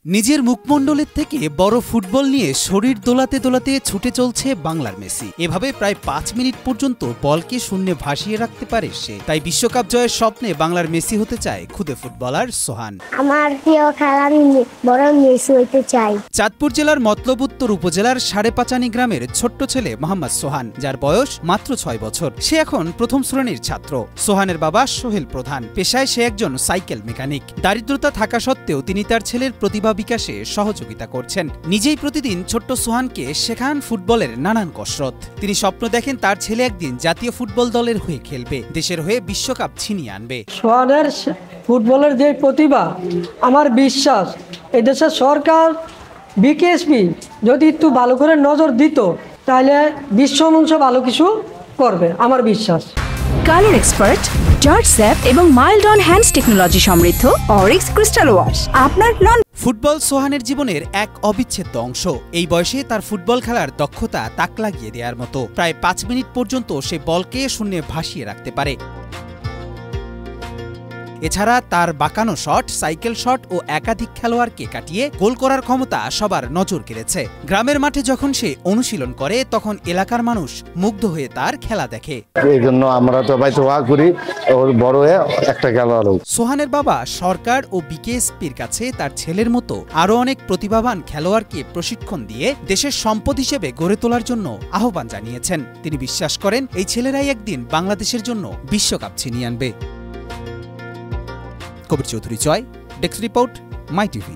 নিজের মুখমণ্ডলের থেকে বড় ফুটবল নিয়ে শরীর দোলাতে দোলাতে ছুটে চলছে বাংলার মেসি। এভাবে প্রায় ৫ মিনিট পর্যন্ত বলকে শূন্যে ভাসিয়ে রাখতে পারে সে। তাই বিশ্বকাপ জয়ের স্বপ্নে বাংলার মেসি হতে চায় খুদে ফুটবলার সোহান। আমার প্রিয় খেলা আমি বড় মেসি হতে চাই। চাঁদপুর জেলার মতলব উত্তর উপজেলার সাড়েপাচানি গ্রামের ছোট্ট ছেলে মোহাম্মদ সোহান, যার বয়স মাত্র ৬ বছর। সে এখন প্রথম শ্রেণীর ছাত্র। সোহানের বাবা সোহেল প্রধান, পেশায় সে একজন সাইকেল মেকানিক। দারিদ্রতা থাকা সত্ত্বেও তিনি তার ছেলের প্রতিভা বিকাশে সহযোগিতা করছেন। নিজেই প্রতিদিন ছোট্ট সোহানকে শেখান ফুটবলের নানান কসরত। তিনি স্বপ্ন দেখেন তার ছেলে একদিন জাতীয় ফুটবল দলের হয়ে খেলবে, দেশের হয়ে বিশ্বকাপ ছিনিয়ে আনবে। সোহানের ফুটবলের যে প্রতিভা, আমার বিশ্বাস এদেশের সরকার বিকেএসপি যদি একটু ভালো করে নজর দিত তাহলে বিশ্বমঞ্চ ভালো কিছু করবে, আমার বিশ্বাস। কালার এক্সপার্ট, জর্জ স্যাপ এবং মাইল্ড অন হ্যান্ডস টেকনোলজি সমৃদ্ধ অরিক্স ক্রিস্টাল ওয়াশ আপনার নন। ফুটবল সোহানের জীবনের এক অবিচ্ছেদ্য অংশ। এই বয়সে তার ফুটবল খেলার দক্ষতা তাক লাগিয়ে দেওয়ার মতো। প্রায় ৫ মিনিট পর্যন্ত সে বলকে শূন্যে ভাসিয়ে রাখতে পারে। এছাড়া তার বাঁকানো শট, সাইকেল শট ও একাধিক খেলোয়াড়কে কাটিয়ে গোল করার ক্ষমতা সবার নজর কেড়েছে। গ্রামের মাঠে যখন সে অনুশীলন করে তখন এলাকার মানুষ মুগ্ধ হয়ে তার খেলা দেখে। এই জন্য আমরা সবাই দোয়া করি ওর বড় হয়ে একটা খেলোয়াড় হোক। সোহানের বাবা সরকার ও বিকেএসপির কাছে তার ছেলের মতো আরও অনেক প্রতিভাবান খেলোয়াড়কে প্রশিক্ষণ দিয়ে দেশের সম্পদ হিসেবে গড়ে তোলার জন্য আহ্বান জানিয়েছেন। তিনি বিশ্বাস করেন এই ছেলেরাই একদিন বাংলাদেশের জন্য বিশ্বকাপ ছিনিয়ে আনবে। কবির চৌধুরী জয়, ডেস্ক রিপোর্ট, মাই টিভি।